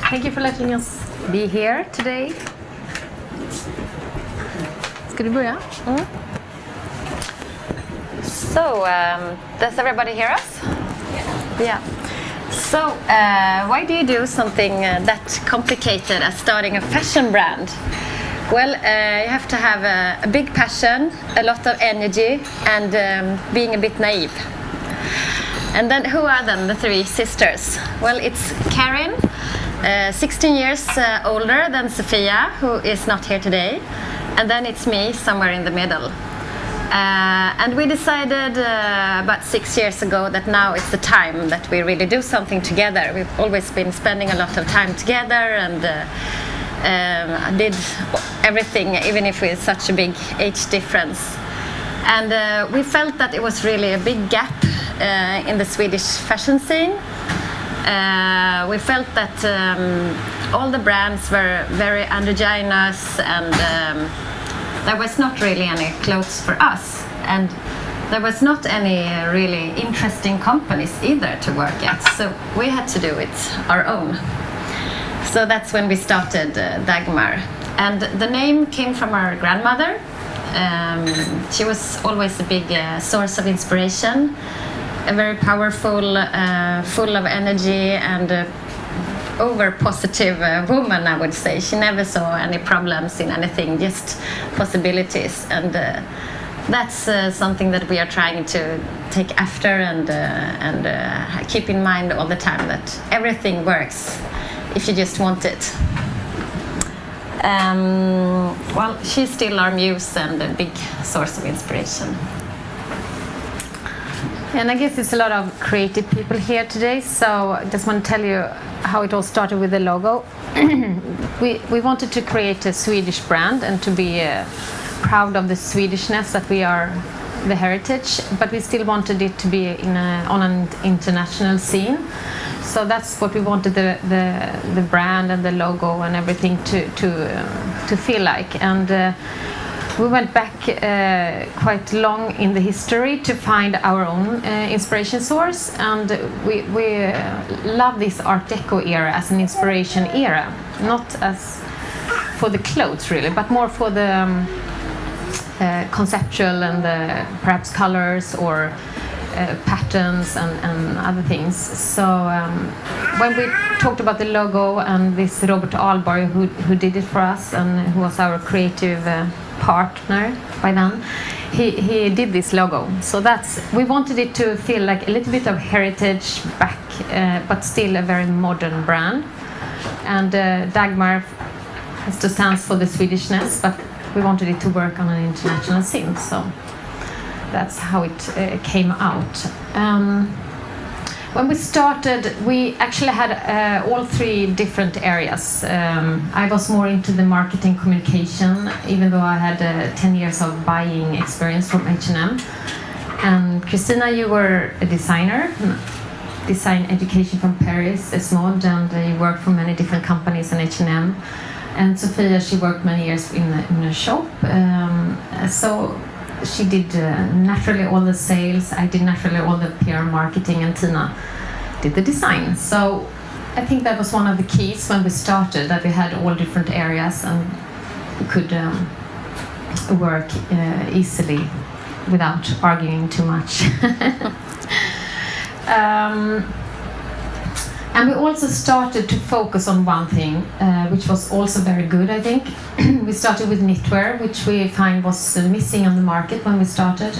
Thank you for letting us be here today. Ska du börja? So, does everybody hear us? Yeah. So, why do you do something that complicated as starting a fashion brand? Well, you have to have a big passion, a lot of energy, and being a bit naive. And then who are then the three sisters? Well, it's Karin, 16 years older than Sofia, who is not here today. And then it's me, somewhere in the middle. And we decided about 6 years ago that now it's the time that we really do something together. We've always been spending a lot of time together and did everything, even if with such a big age difference. And we felt that it was really a big gap in the Swedish fashion scene. We felt that all the brands were very androgynous and there was not really any clothes for us. And there was not any really interesting companies either to work at. So we had to do it our own. So that's when we started Dagmar. And the name came from our grandmother. She was always a big source of inspiration. A very powerful, full of energy and over positive woman, I would say. She never saw any problems in anything, just possibilities. And that's something that we are trying to take after and keep in mind all the time, that everything works if you just want it. Well, she's still our muse and a big source of inspiration. And I guess it's a lot of creative people here today, so I just want to tell you how it all started with the logo. We wanted to create a Swedish brand and to be proud of the Swedishness that we are, the heritage, but we still wanted it to be on an international scene. So that's what we wanted the brand and the logo and everything to feel like. And we went back quite long in the history to find our own inspiration source, and we love this Art Deco era as an inspiration era, not as for the clothes really, but more for the conceptual and the perhaps colors or patterns and other things. So when we talked about the logo and this Robert Alborg who did it for us and who was our creative partner by then, he did this logo. So we wanted it to feel like a little bit of heritage back, but still a very modern brand. And Dagmar has to stand for the Swedishness, but we wanted it to work on an international scene. So that's how it came out. When we started, we actually had all three different areas. I was more into the marketing communication, even though I had 10 years of buying experience from H&M. And Christina, you were a designer, design education from Paris, Esmod, and you worked for many different companies in H&M. And Sofia, she worked many years in a shop. So she did naturally all the sales, I did naturally all the PR marketing, and Tina did the design. So I think that was one of the keys when we started, that we had all different areas and we could work easily without arguing too much. And we also started to focus on one thing, which was also very good, I think. We started with knitwear, which we find was missing on the market when we started.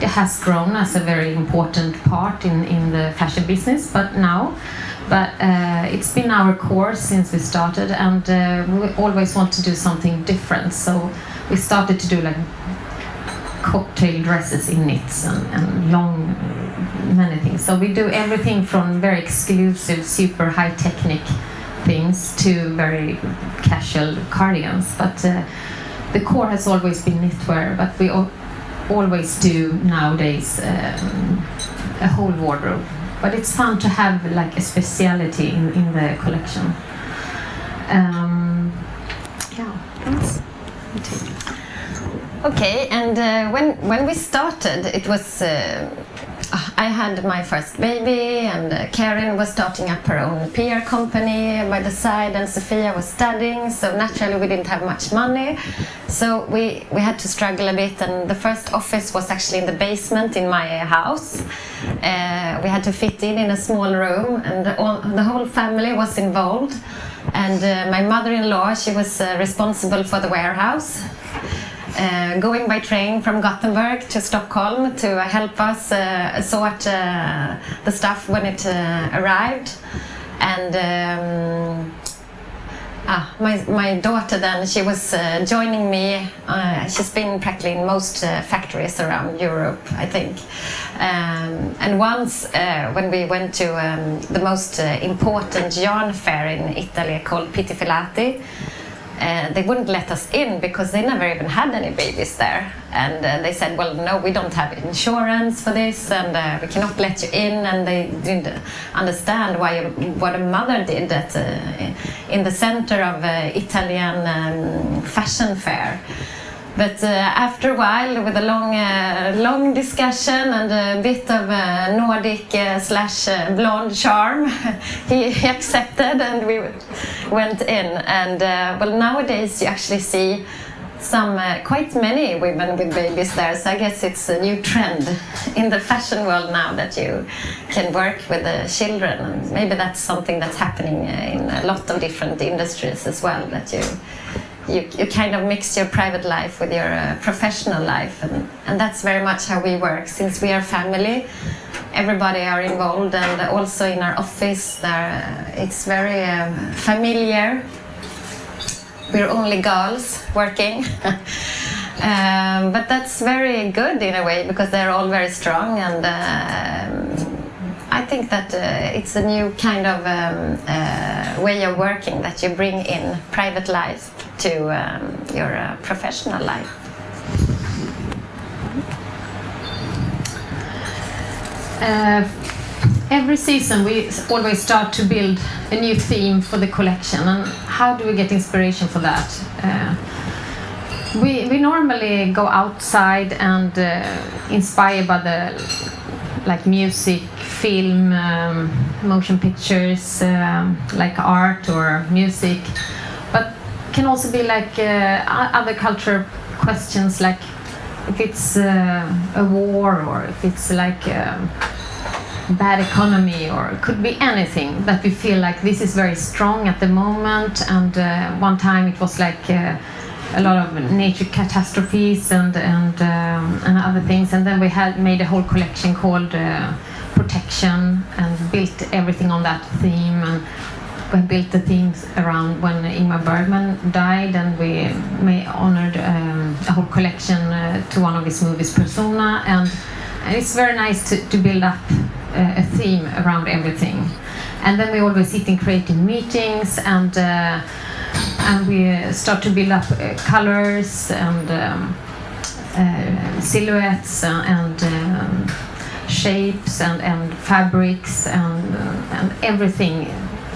It has grown as a very important part in the fashion business, but it's been our core since we started, and we always want to do something different. So we started to do like cocktail dresses in knits and long, many things. So we do everything from very exclusive, super high technique things to very casual cardigans. But the core has always been knitwear, but we always do nowadays a whole wardrobe. But it's fun to have like a speciality in the collection. Okay, and when we started, it was I had my first baby, and Karin was starting up her own PR company by the side, and Sofia was studying, so naturally we didn't have much money, so we had to struggle a bit, and the first office was actually in the basement in my house. We had to fit in a small room, and the whole family was involved, and my mother-in-law, she was responsible for the warehouse. Going by train from Gothenburg to Stockholm to help us sort the stuff when it arrived. And my daughter then, she was joining me. She's been practically in most factories around Europe, I think. And once when we went to the most important yarn fair in Italy called Pittifilati, they wouldn't let us in because they never even had any babies there, and they said, well, no, we don't have insurance for this, and we cannot let you in, and they didn't understand what a mother did in the center of Italian fashion fair. But after a while, with a long discussion and a bit of Nordic / blonde charm, he accepted, and we went in. And well, nowadays you actually see quite many women with babies there. So I guess it's a new trend in the fashion world now that you can work with the children. And maybe that's something that's happening in a lot of different industries as well, that you kind of mix your private life with your professional life, and that's very much how we work. Since we are family, everybody are involved, and also in our office there, it's very familiar. We're only girls working. But that's very good in a way, because they're all very strong, and I think that it's a new kind of way of working, that you bring in private life to your professional life. Every season we always start to build a new theme for the collection, and how do we get inspiration for that? We normally go outside and inspire by the like music, film, motion pictures, like art or music, but can also be like other cultural questions, like if it's a war, or if it's like bad economy, or it could be anything that we feel like this is very strong at the moment. And one time it was like a lot of nature catastrophes and other things, and then we had made a whole collection called Protection, and built everything on that theme. And we built the themes around when Ingmar Bergman died, and we honored a whole collection to one of his movies, Persona, and it's very nice to build up a theme around everything. And then we always sit in creative meetings, and we start to build up colors and silhouettes and shapes and fabrics and everything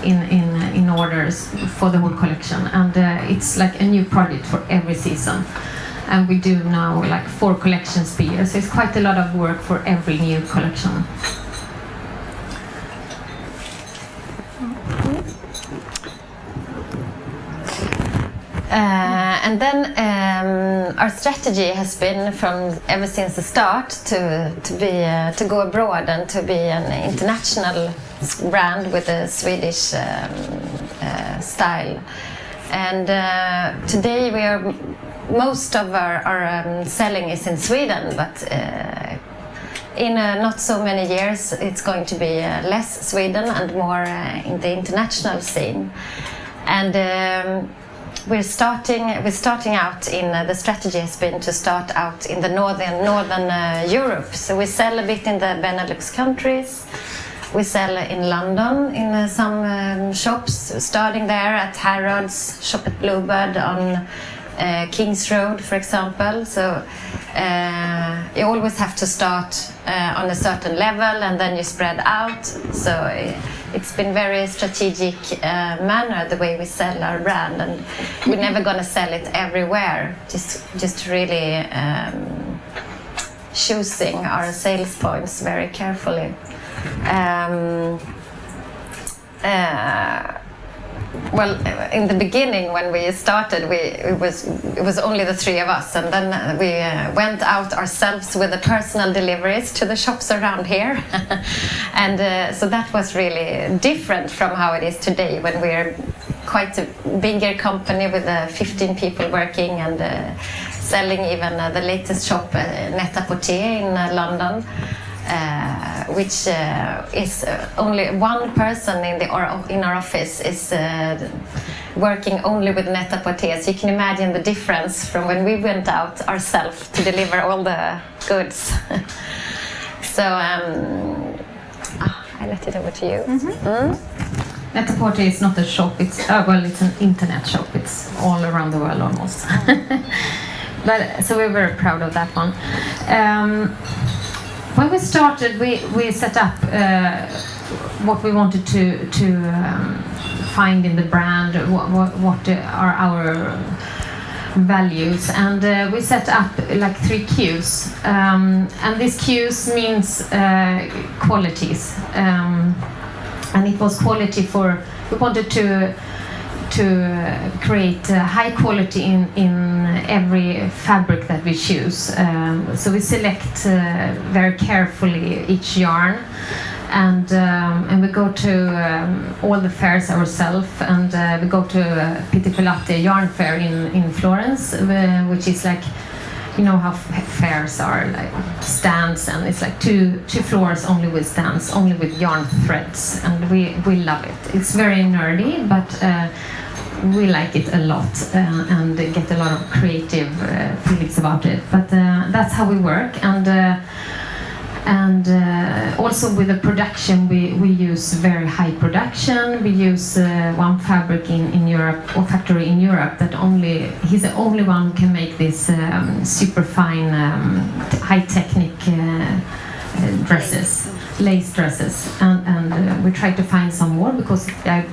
in orders for the whole collection. And it's like a new project for every season. And we do now like 4 collections per year, so it's quite a lot of work for every new collection. And then our strategy has been from ever since the start to go abroad and to be an international brand with a Swedish style. And today most of our selling is in Sweden, but in not so many years it's going to be less Sweden and more in the international scene. And we're starting out in the strategy has been to start out in the northern Europe. So we sell a bit in the Benelux countries, We sell in London in some shops, starting there at Harrods, shop at Bluebird on King's Road, for example. So you always have to start on a certain level and then you spread out. So it's been very strategic manner the way we sell our brand, and we're never going to sell it everywhere. Just really choosing our sales points very carefully. Well, in the beginning when we started, it was only the three of us, and then we went out ourselves with the personal deliveries to the shops around here, and so that was really different from how it is today, when we're quite a bigger company with 15 people working and selling even the latest shop, Net-a-Porter in London. Which is only one person in our office is working only with Net-a-Porter. So you can imagine the difference from when we went out ourselves to deliver all the goods. So I let it over to you. Net-a-Porter is not a shop. It's it's an internet shop. It's all around the world almost. But so we're very proud of that one. When we started, we set up what we wanted to find in the brand, what are our values, and we set up like 3 Qs, and these Qs means qualities, and it was quality we wanted to create high quality in every fabric that we choose. So we select very carefully each yarn, and we go to all the fairs ourselves, and we go to Pitti Yarn Fair in Florence, which is like, you know how fairs are, like stands, and it's like two floors only with stands, only with yarn threads, and we love it. It's very nerdy, but we like it a lot, and get a lot of creative feelings about it. But that's how we work, and also with the production, we use very high production. We use one fabric in Europe, or factory in Europe, he's the only one who can make this super fine, high technique dresses, lace dresses, and we try to find some more because they're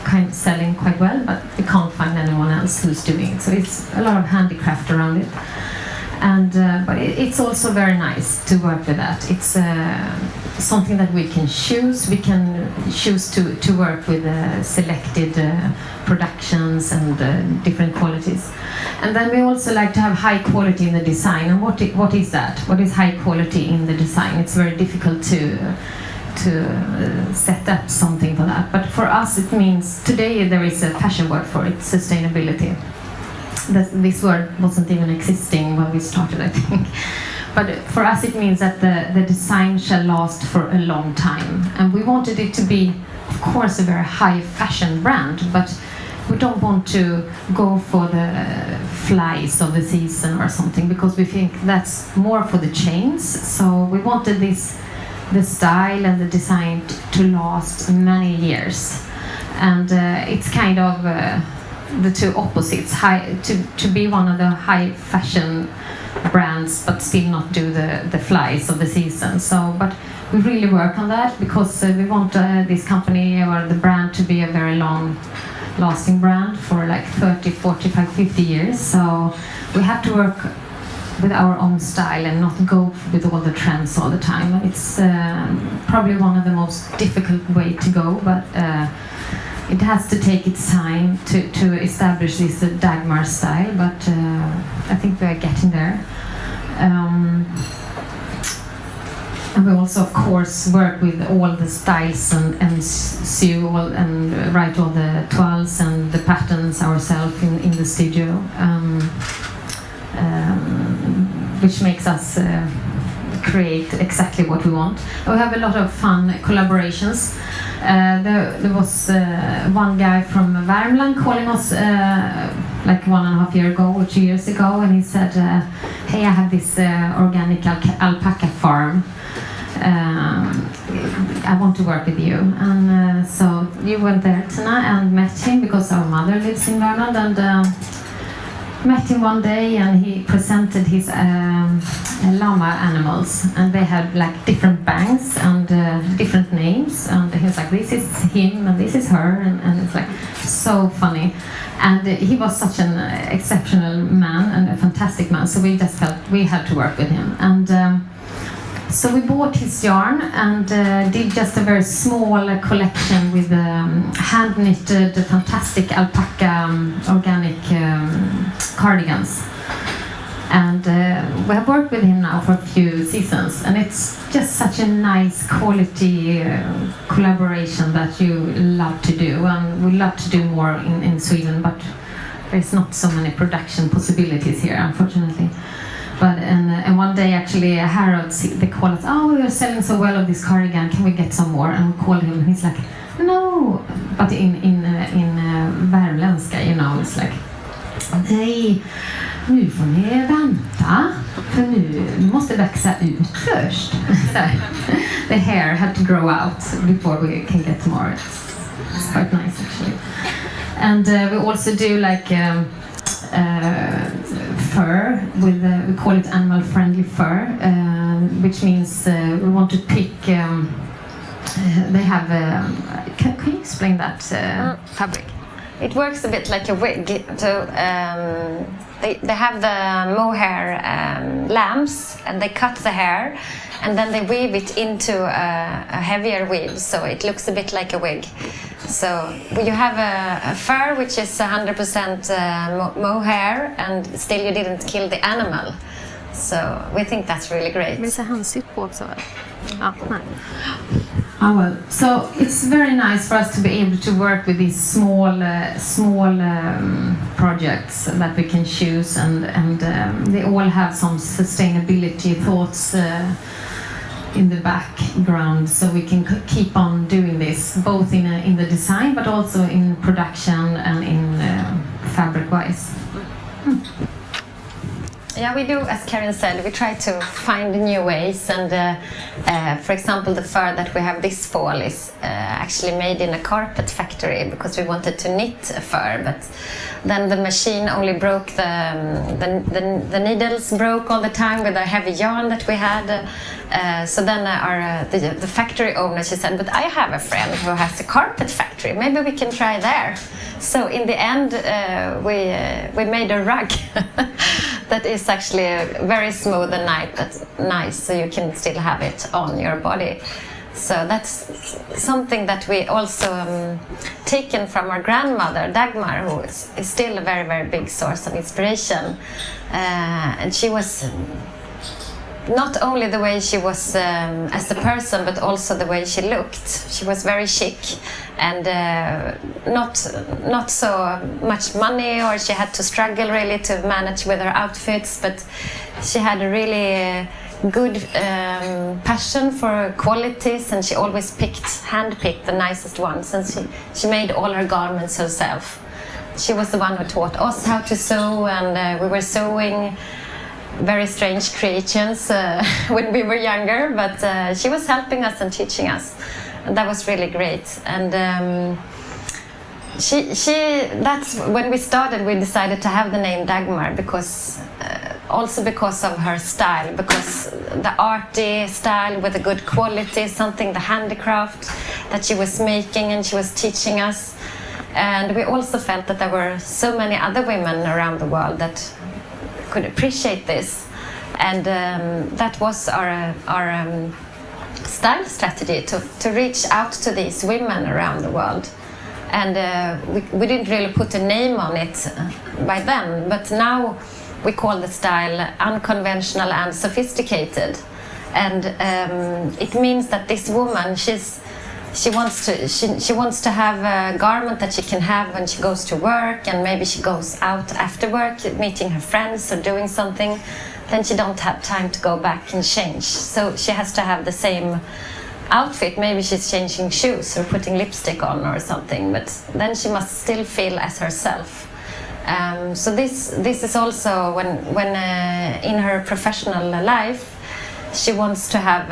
kind of selling quite well, but we can't find anyone else who's doing it. So it's a lot of handicraft around it. And but it's also very nice to work with that. It's something that we can choose. We can choose to work with selected productions and different qualities. And then we also like to have high quality in the design. And what is that? What is high quality in the design? It's very difficult to set up something for that. But for us it means, today there is a fashion word for it, sustainability. This word wasn't even existing when we started, I think. But for us it means that the design shall last for a long time. And we wanted it to be, of course, a very high fashion brand, but we don't want to go for the flies of the season or something, because we think that's more for the chains. So we wanted the style and the design to last many years. And it's kind of the two opposites, to be one of the high fashion brands but still not do the flies of the season. So, but we really work on that, because we want this company or the brand to be a very long lasting brand for like 30, 45, 50 years. So we have to work with our own style and not go with all the trends all the time. It's probably one of the most difficult way to go, but it has to take its time to establish this Dagmar style, but I think we are getting there. And we also, of course, work with all the styles and sew and write all the toiles and the patterns ourselves in the studio, which makes us create exactly what we want. We have a lot of fun collaborations. There was one guy from Värmland calling us like 1.5 years ago or 2 years ago, and he said, hey, I have this organic alpaca farm. I want to work with you. And so you went there, Tina, and met him because our mother lives in Värmland, and met him one day, and he presented his llama animals, and they had like different banks and different names, and he was like, this is him and this is her, and it's like so funny. And he was such an exceptional man and a fantastic man, so we just felt we had to work with him. And so we bought his yarn and did just a very small collection with hand-knitted, fantastic alpaca organic cardigans. And we have worked with him now for a few seasons, and it's just such a nice quality collaboration that you love to do, and we love to do more in Sweden, but there's not so many production possibilities here, unfortunately. But and one day actually Harrods, they called us, oh, we are selling so well of this cardigan, can we get some more? And we called him and he's like, no, but in värmländska, you know, it's like, nej, nu får ni vänta, för nu måste växa ut först. The hair had to grow out before we can get more. It's quite nice actually. And we also do like fur with we call it animal friendly fur, which means we want to pick. They have. Can you explain that fabric? It works a bit like a wig. So they have the mohair lambs, and they cut the hair, and then they weave it into a heavier weave, so it looks a bit like a wig. So you have a fur which is 100% mohair, and still you didn't kill the animal. So we think that's really great. Men så handsytt på också, väl? Ja, nej. Oh, well, so it's very nice for us to be able to work with these small projects that we can choose, and they all have some sustainability thoughts in the background, so we can keep on doing this both in the design, but also in production and in fabric-wise. Yeah, we do, as Karen said, we try to find new ways, and for example, the fur that we have this fall is actually made in a carpet factory, because we wanted to knit a fur, but then the machine only broke the needles broke all the time with the heavy yarn that we had. So then the factory owner, she said, but I have a friend who has a carpet factory, maybe we can try there. So in the end we made a rug that is actually very smooth and nice, so you can still have it on your body. So that's something that we also taken from our grandmother, Dagmar, who is still a very, very big source of inspiration. And she was not only the way she was as a person, but also the way she looked. She was very chic, and not so much money, or she had to struggle really to manage with her outfits, but she had a really good passion for qualities, and she always handpicked the nicest ones, and she made all her garments herself. She was the one who taught us how to sew, and we were sewing very strange creations when we were younger, but she was helping us and teaching us, and that was really great. And that's when we started, we decided to have the name Dagmar, because also because of her style, because the arty style with a good quality, something, the handicraft that she was making and she was teaching us. And we also felt that there were so many other women around the world that could appreciate this, and that was our style strategy, to reach out to these women around the world. And we didn't really put a name on it by then, but now we call the style unconventional and sophisticated, and it means that this woman, she wants to have a garment that she can have when she goes to work, and maybe she goes out after work meeting her friends or doing something, then she don't have time to go back and change, so she has to have the same outfit. Maybe she's changing shoes or putting lipstick on or something, but then she must still feel as herself. So this is also when in her professional life she wants to have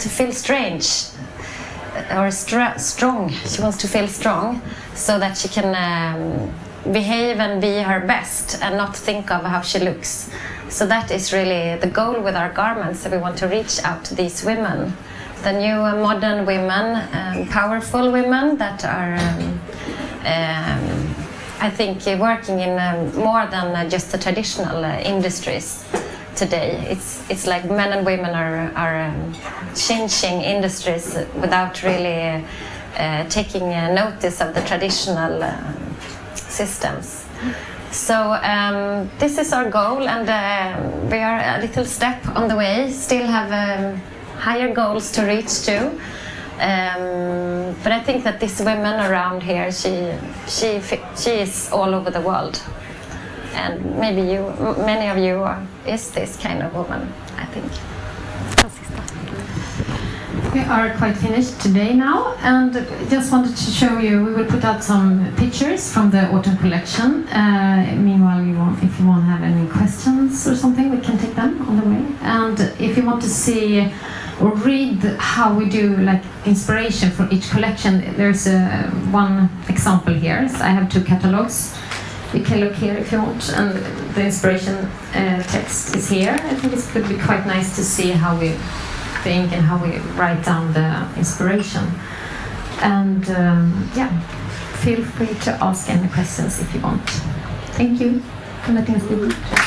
to feel strange or strong. She wants to feel strong so that she can behave and be her best and not think of how she looks. So that is really the goal with our garments, that we want to reach out to these women, the new modern women, powerful women that are I think working in more than just the traditional industries today. It's like men and women are changing industries without really taking notice of the traditional systems. So this is our goal, and we are a little step on the way. Still have higher goals to reach to. But I think that these women around here, she is all over the world, and maybe many of you is this kind of woman, I think. We are quite finished today now, and just wanted to show you, we will put out some pictures from the autumn collection. Meanwhile, if you want to have any questions or something, we can take them on the way. And if you want to see or read how we do like inspiration for each collection, there's one example here. So I have 2 catalogs. You can look here if you want, and the inspiration text is here. I think it could be quite nice to see how we think and how we write down the inspiration. And yeah, feel free to ask any questions if you want. Thank you for letting us do it.